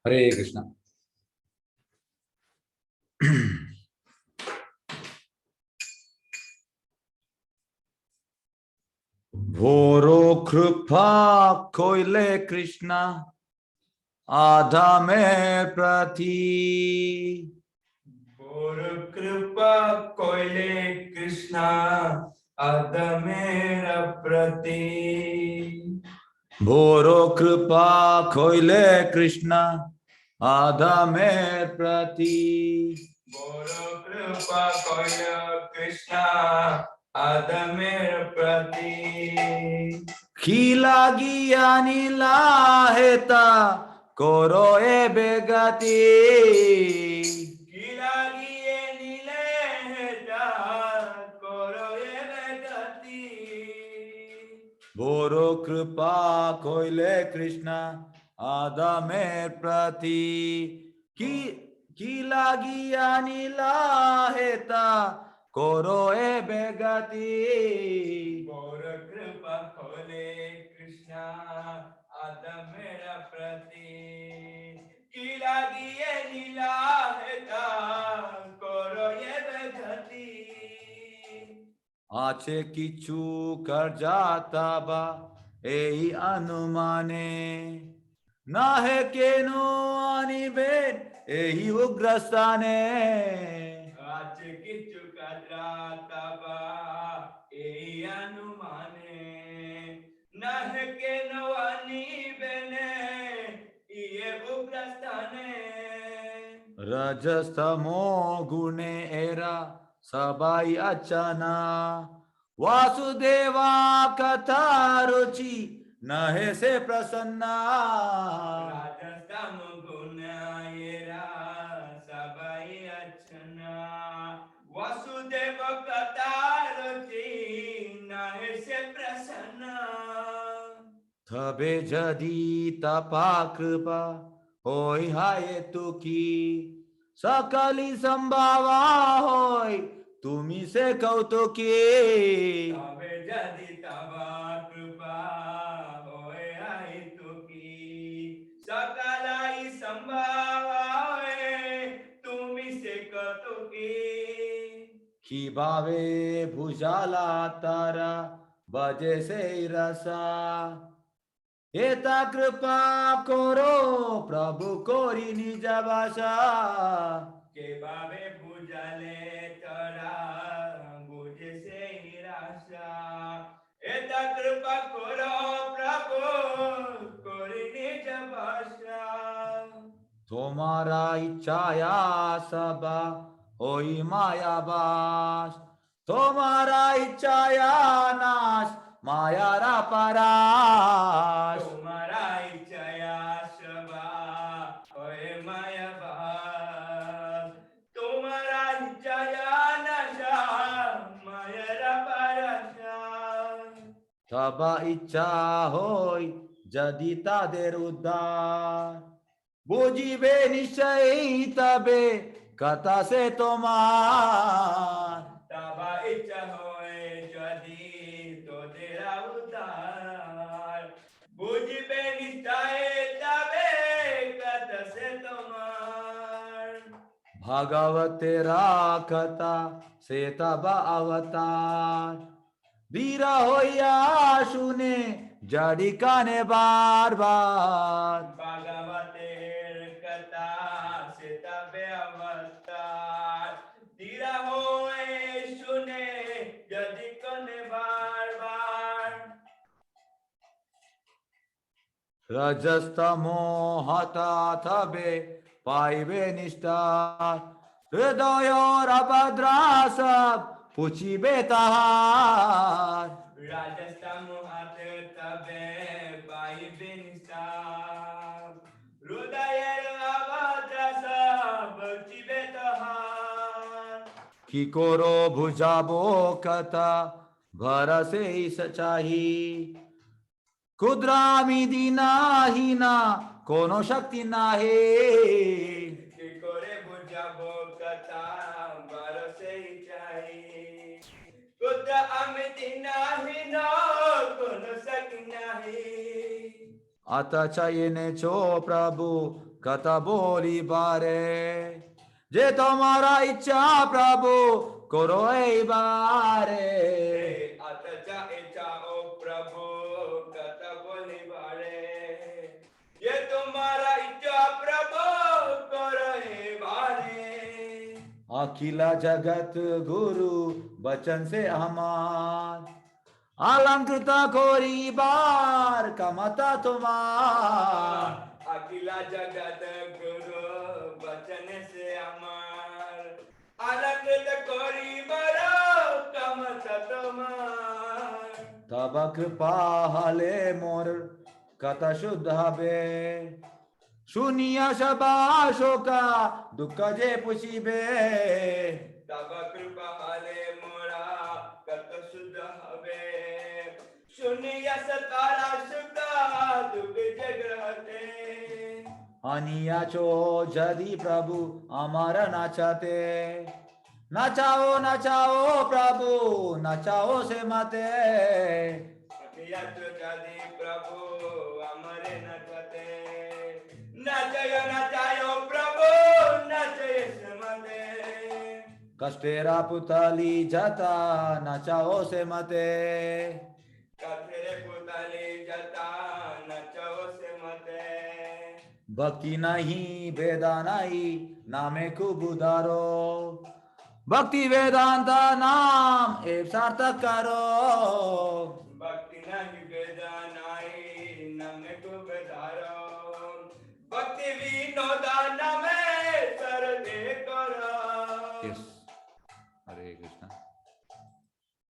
Hare Krishna. Voro Krupa Koile Krishna Adhame Prati. Voro Krupa Koile Krishna Adhame Prati. Voro Krupa Koile Krishna Adhame Prati. Voro Krupa Koile Krishna Adhame Prati. Khilagi anila heta koro ebe gati. Kilagi enile heta koro ebe gati. Voro Krupa Koile Krishna Adhame Prati. Khilagi anila heta koro ebe gati. Voro Krupa Koile Krishna Adhame Prati. Kilagi enila heta koro ebe gati. আছে কিছু কার্যাতা বা এই অনুমানে না হে কেন আনিবেন এই উগ্রস্থানে আছে কিছু কাজরাতা বা এই অনুমানে না হে কেন আনিবেনে ইয়ে উগ্রস্থানে রজস্তমো গুণে এরা সবাই আচনা वासुदेवा कथा रुचि न हे से प्रसन्ना राजस्तम गुण येरा सबाई अच्छना वसुदेव कथा रुचि नहे से प्रसन्न तबे जदि तपा कृपा होय हाय तुकी सकली संभावा होय तुमी से कौतुकी तबे जदि तबा कृपा होय हाय तुकी सकलाई संभावा होय तुमी से कौतुकी কিভাবে ভুজালা তারা বাজে সেই রসা এটা কৃপা করো প্রভু করি নিজ ভাষা কিভাবে বুঝালে তারা বুঝে সেই রাশা এটা কৃপা করো প্রভু করি নিজ ভাষা তোমারা ইচ্ছায়া সবা ওই মায়াবাস তোমারা ইচ্ছায়া নাশ মায়ারা পারাস তোমারা ইচ্ছায়া সবা ওই মায়াবাস তোমারা ইচ্ছায়া নাশা মায়ারা পারাশা তবা ইচ্ছা হই যদি তাদের উদ্ধার বুঝিবে নিশ্চয়ই তবে কথা সে তোমার তবা ইচ্ছা হয় যদি তোদের উদ্ধার বুঝবে নিশ্চয় তবে কথা সে তোমার ভাগবতেরা কথা সে তবা অবতার বীর হইয়া শুনে জারি কানে বারবার ভাগবতের কথা সে তবে অবতার ধীরা হয়ে শুনে যদি কনে বারবার রজস্তমো হতা থবে পাইবে নিষ্ঠার হৃদয়র অভদ্রাসব পুছিবে তাহার রাজস্তম হাতে তবে পাইবে নিস্তার হৃদয়ের অভদ্রাস বচিবে তাহার কি করো বুঝাবো কথা ভরসে সচাহি ক্ষুদ্রামি দিনাহিনা কোনো শক্তি নাহে কি করে বুঝাবো কথা বরসেই চাই কুদ আমি দিনাহি না কোন শক্তি নাহি अतच येनेचो प्रभु कथा बोली बारे जे तुम्हारा इच्छा प्रभु करो ए बारे आताच्या इच्छा ओ प्रभु कथा बोली बारे ये तुम्हारा इच्छा प्रभु करो ए बारे अखिला जगत गुरु वचन से हमार अलंकृत कोरी बार कमता तुम्हार अखिला जगत गुरु वचन से अमर अलंकृत कोरी बरो कमत तुम्हार तब कृपा हले मोर कथा शुद्ध हबे शून्य शबाशोका दुख जे पुषिबे तब कृपा हले मोरा कत शुद्ध हवे शून्य सतारा सुखा दुख जगते अनियाचो जदि प्रभु अमर नाचते नचाओ नचाओ प्रभु नचाओ से मते जदि प्रभु अमरे नचते नचयो नचायो प्रभु नचय समते कष्टेरा पुतली जता नचाओ से मते कथेरे पुतली जता नचो से मते भक्ति नहीं वेदा नहीं नामे कुबुदारो भक्ति वेदांता नाम एक सार्थक करो भक्ति नहीं वेदा नहीं नमे को बेदारो भक्ति विनोदा नमे सर्वे करो हरे कृष्णा।